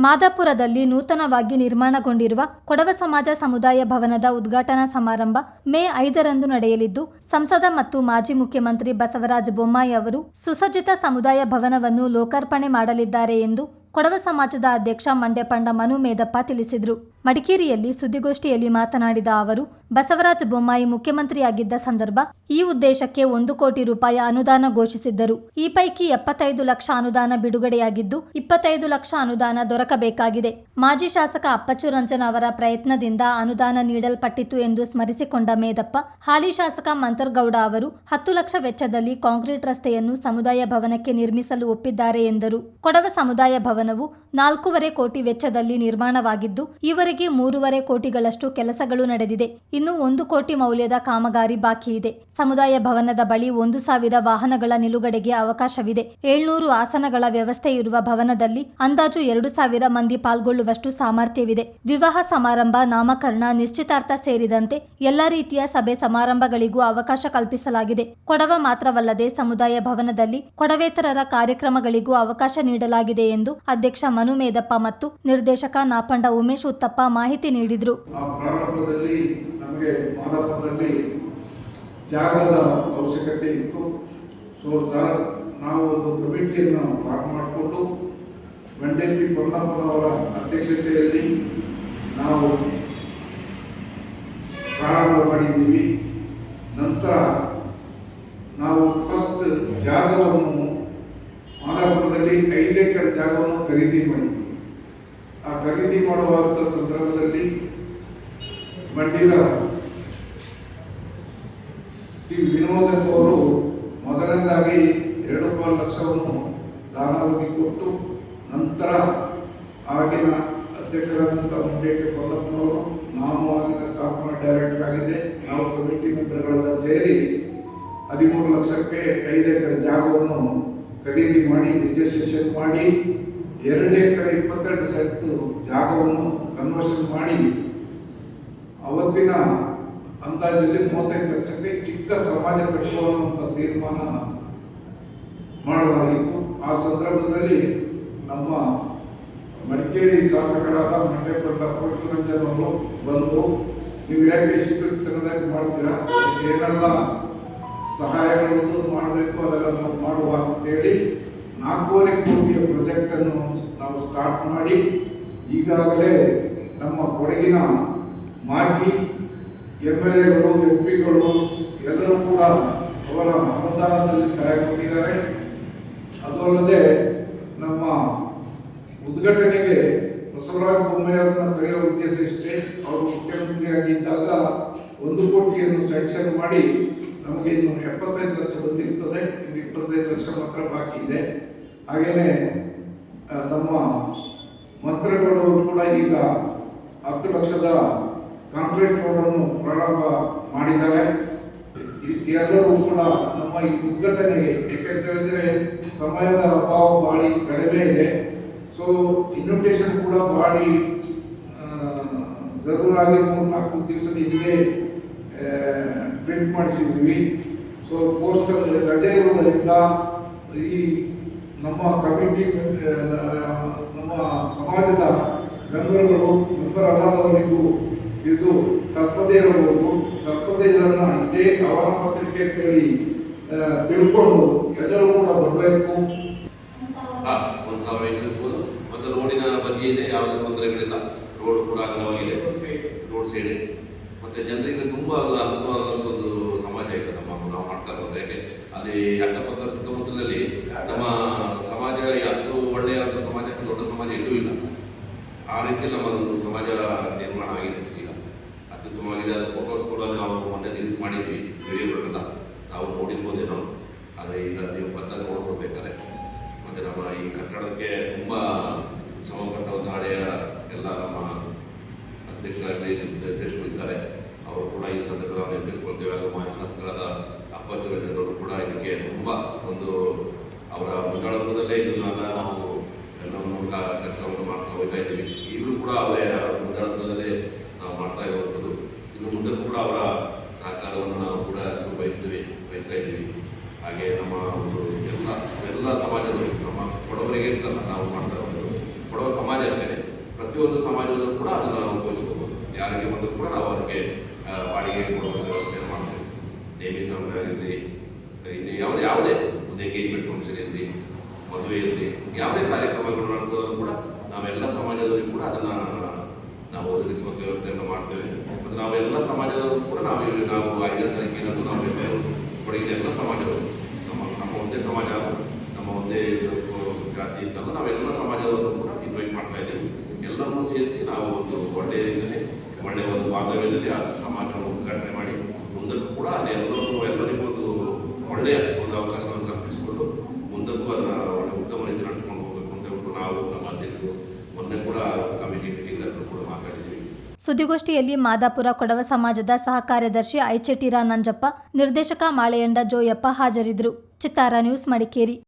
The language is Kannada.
ಮಾದಾಪುರದಲ್ಲಿ ನೂತನವಾಗಿ ನಿರ್ಮಾಣಗೊಂಡಿರುವ ಕೊಡವ ಸಮಾಜ ಸಮುದಾಯ ಭವನದ ಉದ್ಘಾಟನಾ ಸಮಾರಂಭ ಮೇ 5ರಂದು ನಡೆಯಲಿದ್ದು, ಸಂಸದ ಮತ್ತು ಮಾಜಿ ಮುಖ್ಯಮಂತ್ರಿ ಬಸವರಾಜ ಬೊಮ್ಮಾಯಿ ಅವರು ಸುಸಜ್ಜಿತ ಸಮುದಾಯ ಭವನವನ್ನು ಲೋಕಾರ್ಪಣೆ ಮಾಡಲಿದ್ದಾರೆ ಎಂದು ಕೊಡವ ಸಮಾಜದ ಅಧ್ಯಕ್ಷ ಮಂಡ್ಯಪಂಡ ಮನು ಮೇದಪ್ಪ ತಿಳಿಸಿದರು. ಮಡಿಕೇರಿಯಲ್ಲಿ ಸುದ್ದಿಗೋಷ್ಠಿಯಲ್ಲಿ ಮಾತನಾಡಿದ ಅವರು, ಬಸವರಾಜ ಬೊಮ್ಮಾಯಿ ಮುಖ್ಯಮಂತ್ರಿಯಾಗಿದ್ದ ಸಂದರ್ಭ ಈ ಉದ್ದೇಶಕ್ಕೆ 1 ಕೋಟಿ ರೂಪಾಯಿ ಅನುದಾನ ಘೋಷಿಸಿದ್ದರು. ಈ ಪೈಕಿ 75 ಲಕ್ಷ ಅನುದಾನ ಬಿಡುಗಡೆಯಾಗಿದ್ದು, 25 ಲಕ್ಷ ಅನುದಾನ ದೊರಕಬೇಕಾಗಿದೆ. ಮಾಜಿ ಶಾಸಕ ಅಪ್ಪಚ್ಚು ರಂಜನ್ ಅವರ ಪ್ರಯತ್ನದಿಂದ ಅನುದಾನ ನೀಡಲ್ಪಟ್ಟಿತು ಎಂದು ಸ್ಮರಿಸಿಕೊಂಡ ಮೇದಪ್ಪ, ಹಾಲಿ ಶಾಸಕ ಮಂತರ್ಗೌಡ ಅವರು 10 ಲಕ್ಷ ವೆಚ್ಚದಲ್ಲಿ ಕಾಂಕ್ರೀಟ್ ರಸ್ತೆಯನ್ನು ಸಮುದಾಯ ಭವನಕ್ಕೆ ನಿರ್ಮಿಸಲು ಒಪ್ಪಿದ್ದಾರೆ ಎಂದರು. ಕೊಡವ ಸಮುದಾಯ ಭವನವು 4.5 ಕೋಟಿ ವೆಚ್ಚದಲ್ಲಿ ನಿರ್ಮಾಣವಾಗಿದ್ದು, ಈವರೆಗೆ 3.5 ಕೋಟಿಗಳಷ್ಟು ಕೆಲಸಗಳು ನಡೆದಿದೆ. ಇನ್ನು 1 ಕೋಟಿ ಮೌಲ್ಯದ ಕಾಮಗಾರಿ ಬಾಕಿ ಇದೆ. ಸಮುದಾಯ ಭವನದ ಬಳಿ 1,000 ವಾಹನಗಳ ನಿಲುಗಡೆಗೆ ಅವಕಾಶವಿದೆ. 700 ಆಸನಗಳ ವ್ಯವಸ್ಥೆ ಇರುವ ಭವನದಲ್ಲಿ ಅಂದಾಜು 2,000 ಮಂದಿ ಪಾಲ್ಗೊಳ್ಳುವಷ್ಟು ಸಾಮರ್ಥ್ಯವಿದೆ. ವಿವಾಹ ಸಮಾರಂಭ, ನಾಮಕರಣ, ನಿಶ್ಚಿತಾರ್ಥ ಸೇರಿದಂತೆ ಎಲ್ಲ ರೀತಿಯ ಸಭೆ ಸಮಾರಂಭಗಳಿಗೂ ಅವಕಾಶ ಕಲ್ಪಿಸಲಾಗಿದೆ. ಕೊಡವ ಮಾತ್ರವಲ್ಲದೆ ಸಮುದಾಯ ಭವನದಲ್ಲಿ ಕೊಡವೇತರರ ಕಾರ್ಯಕ್ರಮಗಳಿಗೂ ಅವಕಾಶ ನೀಡಲಾಗಿದೆ ಎಂದು ಅಧ್ಯಕ್ಷ ಮನು ಮೇದಪ್ಪ ಮತ್ತು ನಿರ್ದೇಶಕ ನಾಪಂಡ ಉಮೇಶ್ ಉತ್ತಪ್ಪ ಮಾಹಿತಿ ನೀಡಿದರು. ನಮಗೆ ಮಾದಾಪುರದಲ್ಲಿ ಜಾಗದ ಅವಶ್ಯಕತೆ ಇತ್ತು. ಸರ್ ನಾವು ಒಂದು ಕಮಿಟಿಯನ್ನು ಫಾರ್ಮ್ ಮಾಡಿಕೊಂಡು ಮಂಡ್ಯಪಿ ಪೊನ್ನಪ್ಪನವರ ಅಧ್ಯಕ್ಷತೆಯಲ್ಲಿ ನಾವು ಪ್ರಾರಂಭ ಮಾಡಿದ್ದೀವಿ. ನಂತರ ನಾವು ಫಸ್ಟ್ ಜಾಗವನ್ನು ಮಾದಾಪುರದಲ್ಲಿ 5 ಎಕರೆ ಜಾಗವನ್ನು ಖರೀದಿ ಮಾಡಿದ್ದೀವಿ. ಆ ಖರೀದಿ ಮಾಡುವಂಥ ಸಂದರ್ಭದಲ್ಲಿ ಮಂಡ್ಯದ ಸಿ ವಿನೋದ್ ಅವರು ಮೊದಲನೇದಾಗಿ 2 ಲಕ್ಷವನ್ನು ದಾನವಾಗಿ ಕೊಟ್ಟು, ನಂತರ ಆಗಿನ ಅಧ್ಯಕ್ಷರಾದಂಥ ಮಂಡ್ಯಕ್ಕೆ ಪೊನ್ನಪ್ಪನವರು, ನಾನು ಆಗಿನ ಸ್ಥಾಪನಾ ಡೈರೆಕ್ಟರ್ ಆಗಿದೆ, ನಾವು ಕಮಿಟಿ ಮೆಂಬರ್ಗಳೆಲ್ಲ ಸೇರಿ 13 ಲಕ್ಷಕ್ಕೆ 5 ಎಕರೆ ಜಾಗವನ್ನು ಖರೀದಿ ಮಾಡಿ ರಿಜಿಸ್ಟ್ರೇಷನ್ ಮಾಡಿ 2 ಎಕರೆ 22 ಸೆಂಟ್ ಜಾಗವನ್ನು ಕನ್ವರ್ಷನ್ ಮಾಡಿ ಅವತ್ತಿನ ಅಂದಾಜಲ್ಲಿ 35 ಲಕ್ಷಕ್ಕೆ ಚಿಕ್ಕ ಸಮಾಜ ಕಟ್ಟುವಂತ ತೀರ್ಮಾನ ಮಾಡಲಾಗಿತ್ತು. ಆ ಸಂದರ್ಭದಲ್ಲಿ ನಮ್ಮ ಮಡಿಕೇರಿ ಶಾಸಕರಾದ ಮಂಡ್ಯಪಂಡ ಅಪ್ಪಚ್ಚು ರಂಜನ್ ಅವರು ಬಂದು, ನೀವು ಯಾಕೆ ಇಷ್ಟು ಸಣ್ಣದಾಗಿ ಮಾಡ್ತೀರಾ, ಏನೆಲ್ಲ ಸಹಾಯಗಳನ್ನು ಮಾಡಬೇಕು ಅದೆಲ್ಲ ನಾವು ಮಾಡುವ ಅಂತೇಳಿ 4.5 ಕೋಟಿಯ ಪ್ರಾಜೆಕ್ಟ್ ಅನ್ನು ನಾವು ಸ್ಟಾರ್ಟ್ ಮಾಡಿ, ಈಗಾಗಲೇ ನಮ್ಮ ಕೊಡಗಿನ ಮಾಜಿ MLAಗಳು, MP ಗಳು ಎಲ್ಲರೂ ಕೂಡ ಅವರ ಅನುದಾನದಲ್ಲಿ ಸಹಾಯ ಕೊಟ್ಟಿದ್ದಾರೆ. ಅದು ಅಲ್ಲದೆ ನಮ್ಮ ಉದ್ಘಾಟನೆಗೆ ಬಸವರಾಜ ಬೊಮ್ಮಾಯಿ ಅವರನ್ನು ಕರೆಯುವ ಉದ್ದೇಶ ಇಷ್ಟೇ. ಅವರು ಮುಖ್ಯಮಂತ್ರಿಯಾಗಿದ್ದಾಗ 1 ಕೋಟಿಯನ್ನು ಸ್ಯಾಂಕ್ಷನ್ ಮಾಡಿ ನಮಗೆ ಇನ್ನು 75 ಲಕ್ಷ ಬಂದಿರ್ತದೆ. ಇನ್ನು 25 ಲಕ್ಷ ಮಾತ್ರ ಬಾಕಿ ಇದೆ. ಹಾಗೇನೆ ನಮ್ಮ ಮಂತ್ರಿಗಳು ಕೂಡ ಈಗ 10 ಲಕ್ಷದ ಕಾಂಕ್ರೀಟ್ ರೋಡನ್ನು ಪ್ರಾರಂಭ ಮಾಡಿದ್ದಾರೆ. ಎಲ್ಲರೂ ಕೂಡ ನಮ್ಮ ಈ ಉದ್ಘಾಟನೆಗೆ, ಯಾಕೆಂತೇಳಿದ್ರೆ ಸಮಯದ ಅಭಾವ ಭಾಳ ಕಡಿಮೆ ಇದೆ. ಸೊ ಇನ್ವಿಟೇಷನ್ ಕೂಡ ಭಾಳ ಜರೂರಾಗಿ 3-4 ದಿವಸದ ಹಿಂದೆ ಪ್ರಿಂಟ್ ಮಾಡಿಸಿದ್ವಿ. ಸೊ ಪೋಸ್ಟಲ್ ರಜೆ ಇರುವುದರಿಂದ ಈ ನಮ್ಮ ಕಮಿಟಿ, ನಮ್ಮ ಸಮಾಜದ ಮೆಂಬರ್ಗಳು, ಮೆಂಬರ್ ಅಲ್ಲದವರಿಗೂ ಇದು ತಪ್ಪದೇ ಇರಬಹುದು. ತಪ್ಪದೇ ಇದನ್ನು ಇದೇ ಆಹ್ವಾನ ಪತ್ರಿಕೆ ಅಂತೇಳಿ ತಿಳ್ಕೊಂಡು ಎಲ್ಲರೂ ಕೂಡ ಬರಬೇಕು. 1,000 ಇಳಿಸಬಹುದು. ಮತ್ತು ರೋಡಿನ ಬದಿಯಲ್ಲಿ ಯಾವುದೇ ತೊಂದರೆಗಳಿಲ್ಲ. ರೋಡ್ ಕೂಡ ಅಗಲವಾಗಿದೆ, ರೋಡ್ ಸೈಡ್. ಮತ್ತು ಜನರಿಗೆ ತುಂಬ ಅನುಕೂಲವಾದಂಥ ಒಂದು ಸಮಾಜ ಇದೆ ನಾವು ಮಾಡ್ತಾ ಇರೋದು. ಯಾಕೆ ಅಲ್ಲಿ ಅಕ್ಕಪಕ್ಕ ಸುತ್ತಮುತ್ತಲಲ್ಲಿ ನಮ್ಮ ಸಮಾಜ ಅಷ್ಟು ಒಳ್ಳೆಯ ಸಮಾಜ, ದೊಡ್ಡ ಸಮಾಜ ಎಲ್ಲೂ ಇಲ್ಲ. ಆ ರೀತಿಯಲ್ಲಿ ನಮ್ಮ ಒಂದು ಸಮಾಜ ನಿರ್ಮಾಣ ಆಗಿದೆ. ಈಗ ಅತ್ಯುತ್ತಮವಾಗಿದೆ. ಅದು ಫೋಟೋಸ್ ಕೂಡ ನಾವು ಮೊನ್ನೆ ರಿಲೀಸ್ ಮಾಡಿದ್ವಿ, ವಿಡಿಯೋಗಳನ್ನೆಲ್ಲ ತಾವು ನೋಡಿರ್ಬೋದೇನೋ. ಆದರೆ ಈಗ ನೀವು ಬಂದಾಗ ನೋಡ್ಕೊಳ್ಬೇಕಾದ್ರೆ ಮತ್ತು ನಮ್ಮ ಈ ಕಟ್ಟಡಕ್ಕೆ ತುಂಬ ಶ್ರಮಪಟ್ಟ ಒಂದು ಹಳೆಯ ಎಲ್ಲ ನಮ್ಮ ಅಧ್ಯಕ್ಷರಾಗಲಿ ನಿರ್ದೇಶಕರು ಇದ್ದಾರೆ. ಅವರು ಕೂಡ ಈ ಸಂದರ್ಭದಲ್ಲಿ ನೆನಪಿಸ್ಕೊಳ್ತೇವೆ. ಹಾಗೂ ಮಾಜಿ ಶಾಸಕರಾದ ಅಪ್ಪಚ್ಚು ರಂಜನ್ ಕೂಡ ಇದಕ್ಕೆ ತುಂಬ ಒಂದು ಅವರ ಮುಂದಾಳತ್ವದಲ್ಲೇ ಇದನ್ನೆಲ್ಲ ನಾವು ಎಲ್ಲವನ್ನು ಕೆಲಸವನ್ನು ಮಾಡ್ತಾ ಹೋಗ್ತಾ ಇದ್ದೀವಿ. ಈಗಲೂ ಕೂಡ ಅವರೇ ಮುಂದಾಳತ್ವದಲ್ಲೇ ನಾವು ಮಾಡ್ತಾ ಇರುವಂಥದ್ದು. ಇನ್ನು ಮುಂದೆ ಕೂಡ ಅವರ ಸಹಕಾರವನ್ನು ನಾವು ಕೂಡ ಬಯಸ್ತಾ ಇದ್ದೀವಿ. ಹಾಗೆ ನಮ್ಮ ಒಂದು ಎಲ್ಲ ಸಮಾಜದವರು, ನಮ್ಮ ಕೊಡವರಿಗೆ ಅಂತ ನಾವು ಮಾಡ್ತಾ ಇರೋದು ಕೊಡವ ಸಮಾಜ ಅಷ್ಟೇ. ಪ್ರತಿಯೊಂದು ಸಮಾಜದಲ್ಲೂ ಕೂಡ ಅದನ್ನು ನಾವು ಉಪಯೋಗಿಸ್ಕೋಬೋದು. ಯಾರಿಗೆ ಬಂದರೂ ಕೂಡ ನಾವು ಅದಕ್ಕೆ ಬಾಡಿಗೆ ಕೊಡುವ ವ್ಯವಸ್ಥೆ ಮಾಡ್ತೇವೆ. ನೇಮಿಂಗ್ ಸೆರೆಮನಿ ಇರಲಿ, ಇನ್ನು ಯಾವುದೇ ಒಂದು ಎಂಗೇಜ್ಮೆಂಟ್ ಫಂಕ್ಷನ್ ಇರಲಿ, ಮದುವೆ ಇರಲಿ, ಯಾವುದೇ ಕಾರ್ಯಕ್ರಮಗಳು ನಡೆಸೋದು ಕೂಡ ನಾವೆಲ್ಲ ಸಮಾಜದಲ್ಲೂ ಕೂಡ ಅದನ್ನು ನಾವು ಒದಗಿಸುವ ವ್ಯವಸ್ಥೆಯನ್ನು ಮಾಡ್ತೇವೆ. ಮತ್ತು ನಾವೆಲ್ಲ ಸಮಾಜದಲ್ಲೂ ಕೂಡ ನಾವು 5ನೇ ತಾರೀಕಿನಂದು ನಾವು ಕೊಡಗಿನ ಎಲ್ಲ ಸಮಾಜಗಳು ನಮ್ಮ ಒಂದೇ ಸಮಾಜ, ನಮ್ಮ ಒಂದೇ ಜಾತಿ ಅಂತಂದು ನಾವೆಲ್ಲ ಸಮಾಜದಲ್ಲೂ ಕೂಡ ಇನ್ವೈಟ್ ಮಾಡ್ತಾ ಇದ್ದೇವೆ. ಎಲ್ಲರನ್ನೂ ಸೇರಿಸಿ ನಾವು ಒಂದು ಒಳ್ಳೆಯ ಒಂದು ಬಾಂಧವ್ಯದಲ್ಲಿ ಆ ಸಮಾಜವನ್ನು ಉದ್ಘಾಟನೆ ಮಾಡಿ ಮುಂದಕ್ಕೂ ಕೂಡ ಎಲ್ಲರಿಗೂ ಒಂದು ಒಳ್ಳೆಯ ಒಂದು ಅವಕಾಶವನ್ನು ಕಲ್ಪಿಸಿಕೊಂಡು ಮುಂದಕ್ಕೂ ಅದನ್ನು ಒಳ್ಳೆ ಉತ್ತಮ ರೀತಿ ನಡೆಸ್ಕೊಂಡು ಹೋಗಬೇಕು ಅಂತ ಹೇಳ್ಬಿಟ್ಟು ನಾವು ನಮ್ಮ ಅಧ್ಯಕ್ಷರು ಮೊನ್ನೆ ಕೂಡ ಕಮಿಟಿ ಮೀಟಿಂಗ್ ಕೂಡ ಮಾತಾಡಿದ್ದೀವಿ. ಸುದ್ದಿಗೋಷ್ಠಿಯಲ್ಲಿ ಮಾದಾಪುರ ಕೊಡವ ಸಮಾಜದ ಸಹ ಕಾರ್ಯದರ್ಶಿ ಐಚೆಟಿರ ನಂಜಪ್ಪ, ನಿರ್ದೇಶಕ ಮಾಳೆಯಂಡ ಜೋಯಪ್ಪ ಹಾಜರಿದ್ದರು. ಚಿತ್ತಾರ ನ್ಯೂಸ್, ಮಡಿಕೇರಿ.